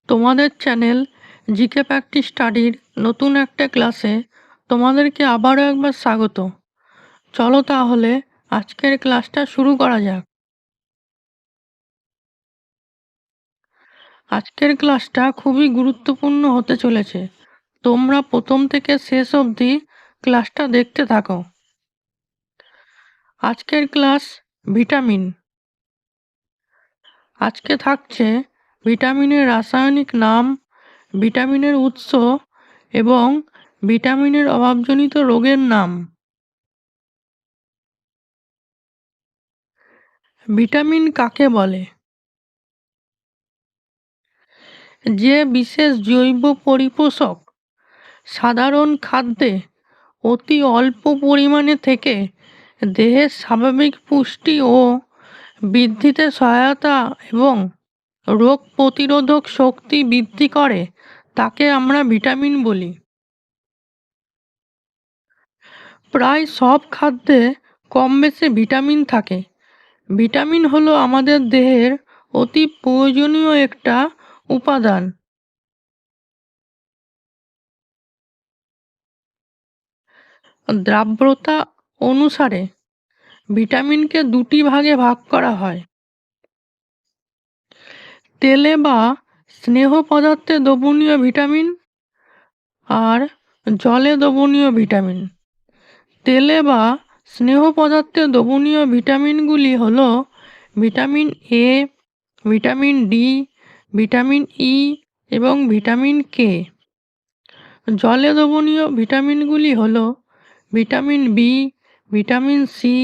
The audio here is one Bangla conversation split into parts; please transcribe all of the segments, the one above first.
তোমাদের চ্যানেল জিকে প্র্যাকটিস স্টাডির নতুন একটা ক্লাসে তোমাদেরকে আবারও একবার স্বাগত। চলো তাহলে আজকের ক্লাসটা শুরু করা যাক। আজকের ক্লাসটা খুবই গুরুত্বপূর্ণ হতে চলেছে। তোমরা প্রথম থেকে শেষ অবধি ক্লাসটা দেখতে থাকো। আজকের ক্লাস ভিটামিন। আজকে থাকছে ভিটামিনের রাসায়নিক নাম, ভিটামিনের উৎস এবং ভিটামিনের অভাবজনিত রোগের নাম। ভিটামিন কাকে বলে? যে বিশেষ জৈব পরিপোষক সাধারণ খাদ্যে অতি অল্প পরিমাণে থেকে দেহের স্বাভাবিক পুষ্টি ও বৃদ্ধিতে সহায়তা এবং রোগ প্রতিরোধক শক্তি বৃদ্ধি করে, তাকে আমরা ভিটামিন বলি। প্রায় সব খাদ্যে কম বেশি ভিটামিন থাকে। ভিটামিন হলো আমাদের দেহের অতি প্রয়োজনীয় একটা উপাদান। দ্রাব্যতা অনুসারে ভিটামিনকে দুটি ভাগে ভাগ করা হয়: তেলে বা স্নেহ পদার্থে দ্রবণীয় ভিটামিন আর জলে দ্রবণীয় ভিটামিন। তেলে বা স্নেহ পদার্থে দ্রবণীয় ভিটামিনগুলি হল vitamin A, vitamin D, vitamin E এবং ভিটামিন কে। জলে দ্রবণীয় ভিটামিনগুলি হল ভিটামিন বি, ভিটামিন সি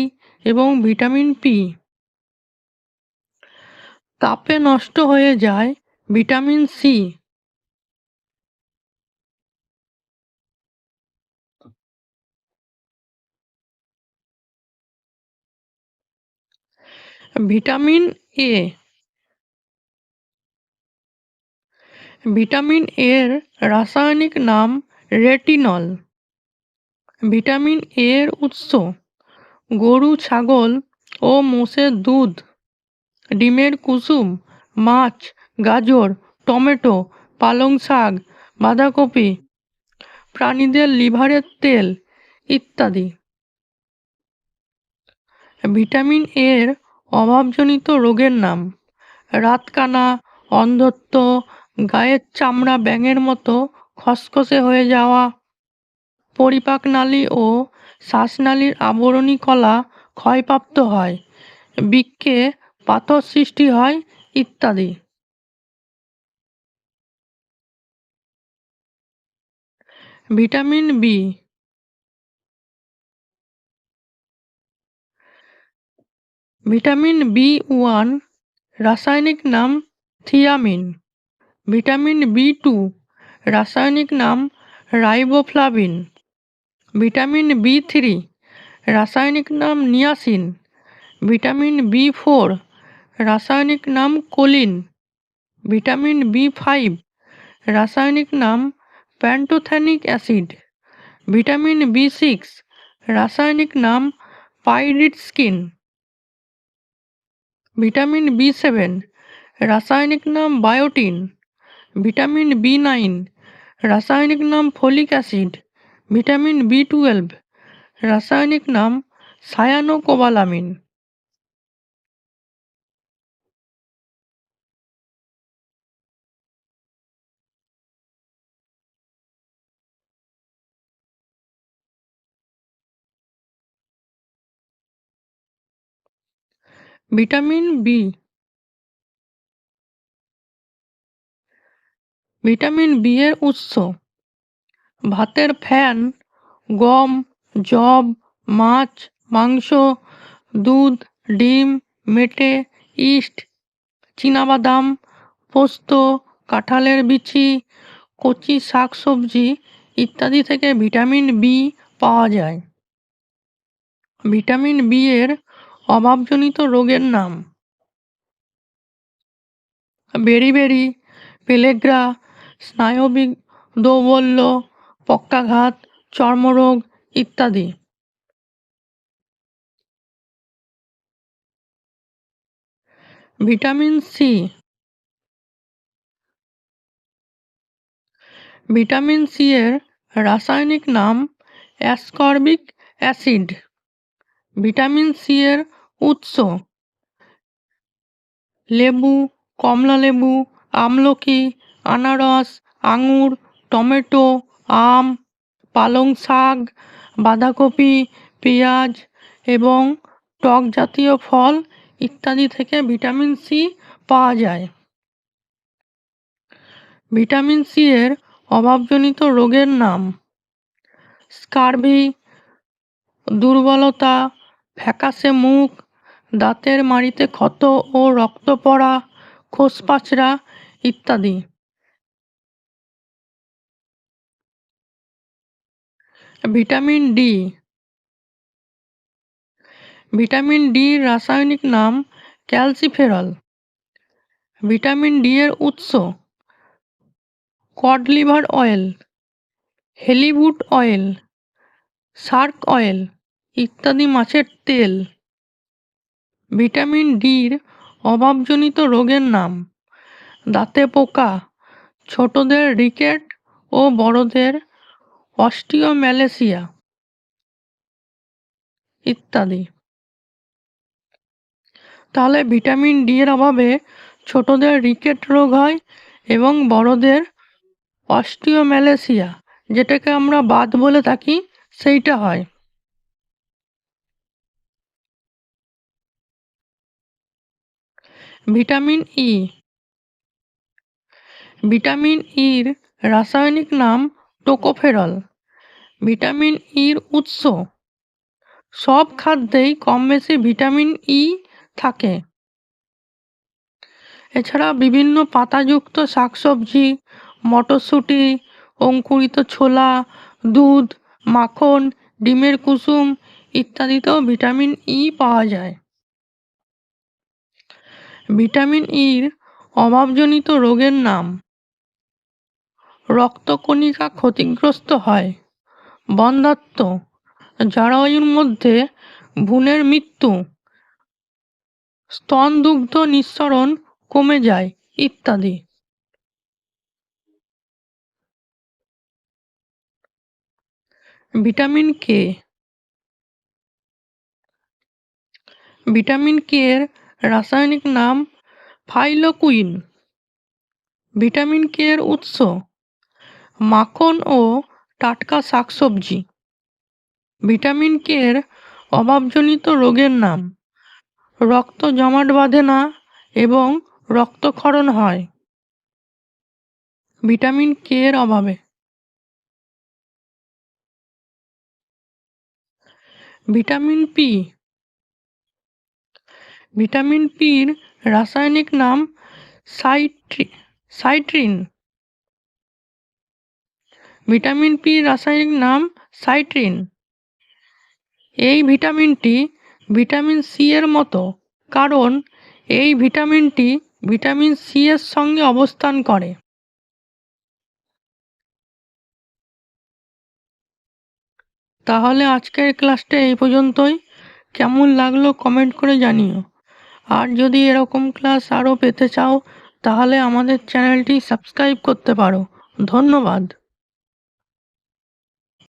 এবং ভিটামিন পি। তাপে নষ্ট হয়ে যায় vitamin C. Vitamin A. Vitamin এর রাসায়নিক নাম রেটিনল। ভিটামিন এর উৎস: গরু, ছাগল ও মোষের দুধ, ডিমের কুসুম, মাছ, গাজর, টমেটো, পালং শাক, বাঁধাকপি, প্রাণীদের লিভারের তেল ইত্যাদি। ভিটামিন এর অভাবজনিত রোগের নাম: রাতকানা, অন্ধত্ব, গায়ের চামড়া ব্যাঙের মতো খসখসে হয়ে যাওয়া, পরিপাকনালী ও শ্বাসনালীর আবরণী কলা ক্ষয়প্রাপ্ত হয়, বৃক্কে পাথর সৃষ্টি হয় ইত্যাদি। Vitamin B. Vitamin B one, রাসায়নিক নাম থিয়ামিন। ভিটামিন বি টু, রাসায়নিক নাম রাইবোফ্লাভিন। ভিটামিন বি থ্রি, রাসায়নিক নাম নিয়াসিন। ভিটামিন বি ফোর, রাসায়নিক নাম কোলিন। ভিটামিন বি ফাইভ, রাসায়নিক নাম pantothenic acid. Vitamin B six, রাসায়নিক নাম পাইরিডস্কিন। ভিটামিন বি সেভেন, রাসায়নিক নাম বায়োটিন। ভিটামিন বি নাইন, রাসায়নিক নাম folic acid. Vitamin B twelve, রাসায়নিক নাম cyanocobalamin. Vitamin B. Vitamin B এর উৎস: ভাতের ফ্যান, গম, যব, মাছ, মাংস, দুধ, ডিম, মেটে, ইস্ট, চীনাবাদাম, পোস্ত, কাঁঠালের বিচি, কচি শাকসবজি ইত্যাদি থেকে ভিটামিন বি পাওয়া যায়। ভিটামিন বি এর অভাবজনিত রোগের নাম: বেরিবেরি, পেলেগ্রা, স্নায়বিক দৌর্বল্য, পক্ষাঘাত, চর্মরোগ ইত্যাদি। Vitamin C. ভিটামিন সি এর রাসায়নিক নাম অ্যাসকর্বিক অ্যাসিড। ভিটামিন সি এর উৎস লেবু, কমলালেবু, আমলকি, আনারস, আঙুর, টমেটো, আম, পালং শাক, বাঁধাকপি, পেঁয়াজ এবং টক জাতীয় ফল ইত্যাদি থেকে ভিটামিন সি পাওয়া যায়। ভিটামিন সি এর অভাবজনিত রোগের নাম স্কারভি, দুর্বলতা, ফ্যাকাশে মুখ, দাঁতের মাড়িতে ক্ষত ও রক্ত পড়া, খোসপাচড়া ইত্যাদি। Vitamin D. ভিটামিন ডির রাসায়নিক নাম ক্যালসিফেরল। ভিটামিন ডি এর উৎস cod liver oil, halibut oil, shark oil ইত্যাদি মাছের তেল। ভিটামিন ডির অভাবজনিত রোগের নাম দাঁতে পোকা, ছোটদের রিকেট ও বড়দের অস্টিওম্যালেসিয়া ইত্যাদি। তাহলে ভিটামিন ডি এর অভাবে ছোটদের রিকেট রোগ হয় এবং বড়দের অস্টিওম্যালেসিয়া, যেটাকে আমরা বাত বলে থাকি, সেইটা হয়। Vitamin E. ভিটামিন ইর রাসায়নিক নাম টোকোফেরল। ভিটামিন ইর উৎস সব খাদ্যেই কম বেশি ভিটামিন ই থাকে। এছাড়া বিভিন্ন পাতাযুক্ত শাকসবজি, মটরশুঁটি, অঙ্কুরিত ছোলা, দুধ, মাখন, ডিমের কুসুম ইত্যাদিতেও ভিটামিন ই পাওয়া যায়। ভিটামিন ইর অভাবজনিত রোগের নাম রক্তকণিকা ক্ষতিগ্রস্ত হয়, বন্ধ্যাত্ব, জরায়ুর মধ্যে ভ্রূণের মৃত্যু, স্তনদুগ্ধ নিঃসরণ কমে যায় ইত্যাদি। Vitamin K. ভিটামিন কে এর রাসায়নিক নাম ফাইলোকুইন। ভিটামিন কে এর উৎস মাখন ও টাটকা শাকসবজি। ভিটামিন কে এর অভাবজনিত রোগের নাম রক্ত জমাট বাঁধে না এবং রক্তক্ষরণ হয় ভিটামিন কে এর অভাবে। Vitamin P. ভিটামিন পির রাসায়নিক নাম সাইট্রিন। ভিটামিন পির রাসায়নিক নাম সাইট্রিন। এই ভিটামিনটি ভিটামিন সি এর মতো, কারণ এই ভিটামিনটি ভিটামিন সি এর সঙ্গে অবস্থান করে। তাহলে আজকের ক্লাসটা এই পর্যন্তই। কেমন লাগলো কমেন্ট করে জানিও। আর যদি এরকম ক্লাস আরও পেতে চাও তাহলে আমাদের চ্যানেলটি সাবস্ক্রাইব করতে পারো। ধন্যবাদ।